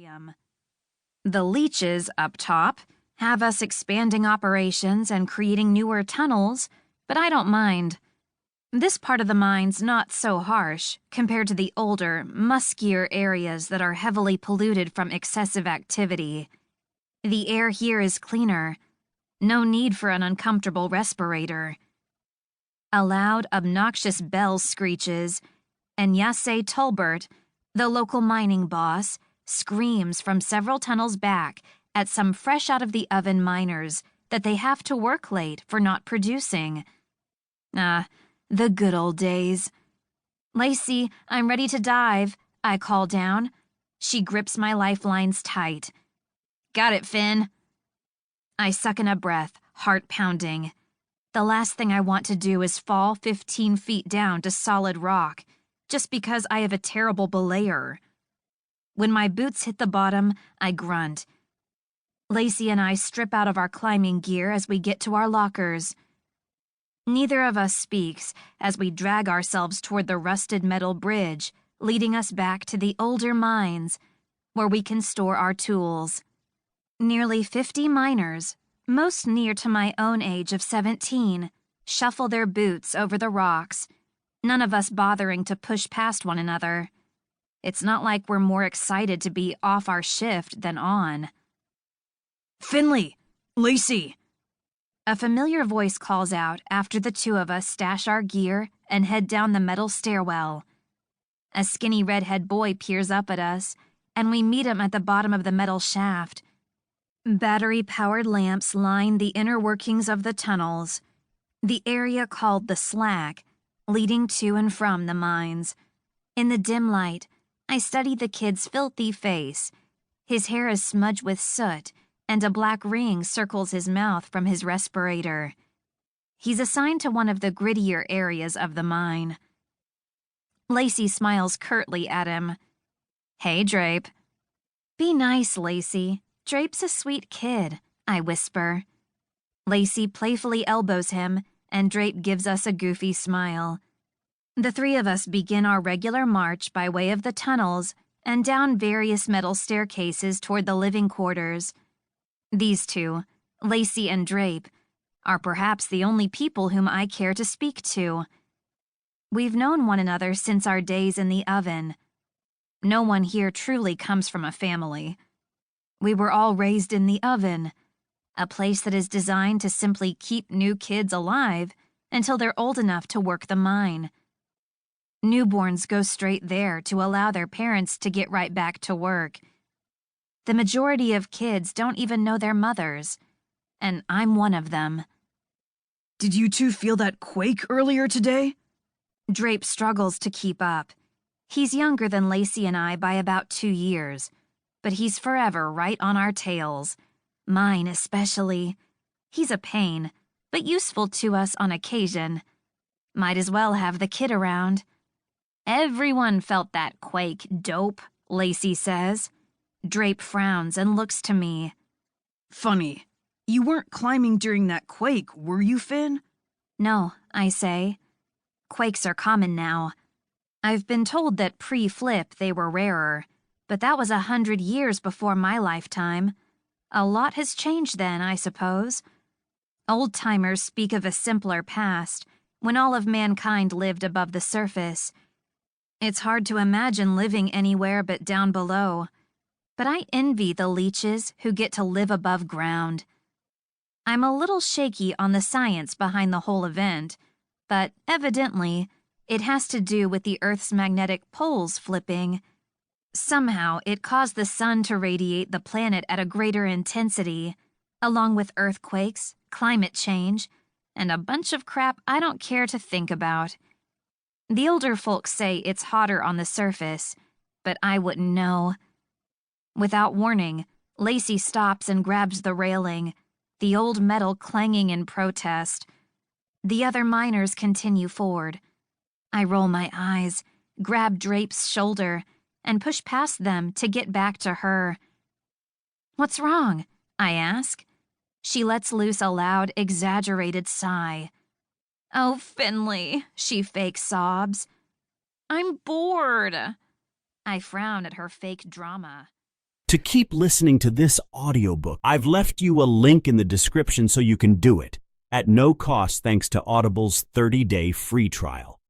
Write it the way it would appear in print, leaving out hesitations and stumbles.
equilibrium. The leeches up top have us expanding operations and creating newer tunnels, but I don't mind. This part of the mine's not so harsh compared to the older, muskier areas that are heavily polluted from excessive activity. The air here is cleaner. No need for an uncomfortable respirator. A loud, obnoxious bell screeches, and Yase Tolbert, the local mining boss, screams from several tunnels back at some fresh-out-of-the-oven miners that they have to work late for not producing. The good old days. "Lacey, I'm ready to dive," I call down. She grips my lifelines tight. "Got it, Finn." I suck in a breath, heart pounding. The last thing I want to do is fall 15 feet down to solid rock, just because I have a terrible belayer. When my boots hit the bottom, I grunt. Lacey and I strip out of our climbing gear as we get to our lockers. Neither of us speaks as we drag ourselves toward the rusted metal bridge, leading us back to the older mines, where we can store our tools. Nearly 50 miners, most near to my own age of 17, shuffle their boots over the rocks, none of us bothering to push past one another. It's not like we're more excited to be off our shift than on. "Finley! Lacey!" A familiar voice calls out after the two of us stash our gear and head down the metal stairwell. A skinny redhead boy peers up at us, and we meet him at the bottom of the metal shaft. Battery-powered lamps line the inner workings of the tunnels, the area called the slack, leading to and from the mines. In the dim light, I study the kid's filthy face. His hair is smudged with soot, and a black ring circles his mouth from his respirator. He's assigned to one of the grittier areas of the mine. Lacey smiles curtly at him. "Hey, Drape." "Be nice, Lacey. Drape's a sweet kid," I whisper. Lacey playfully elbows him, and Drape gives us a goofy smile. The three of us begin our regular march by way of the tunnels and down various metal staircases toward the living quarters. These two, Lacey and Drape, are perhaps the only people whom I care to speak to. We've known one another since our days in the oven. No one here truly comes from a family. We were all raised in the oven, a place that is designed to simply keep new kids alive until they're old enough to work the mine. Newborns go straight there to allow their parents to get right back to work. The majority of kids don't even know their mothers, and I'm one of them. "Did you two feel that quake earlier today?" Drape struggles to keep up. He's younger than Lacey and I by about 2 years, but he's forever right on our tails. Mine especially. He's a pain, but useful to us on occasion. Might as well have the kid around. "Everyone felt that quake, dope," Lacey says. Drape frowns and looks to me. "Funny. You weren't climbing during that quake, were you, Finn?" "No," I say. Quakes are common now. I've been told that pre-flip they were rarer, but that was 100 years before my lifetime. A lot has changed then, I suppose. Old-timers speak of a simpler past, when all of mankind lived above the surface. It's hard to imagine living anywhere but down below. But I envy the leeches who get to live above ground. I'm a little shaky on the science behind the whole event, but evidently, it has to do with the Earth's magnetic poles flipping. Somehow, it caused the sun to radiate the planet at a greater intensity, along with earthquakes, climate change, and a bunch of crap I don't care to think about. The older folks say it's hotter on the surface, but I wouldn't know. Without warning, Lacey stops and grabs the railing, the old metal clanging in protest. The other miners continue forward. I roll my eyes, grab Drape's shoulder, and push past them to get back to her. "What's wrong?" I ask. She lets loose a loud, exaggerated sigh. "Oh, Finley," she fake sobs. "I'm bored." I frown at her fake drama. To keep listening to this audiobook, I've left you a link in the description so you can do it, at no cost thanks to Audible's 30-day free trial.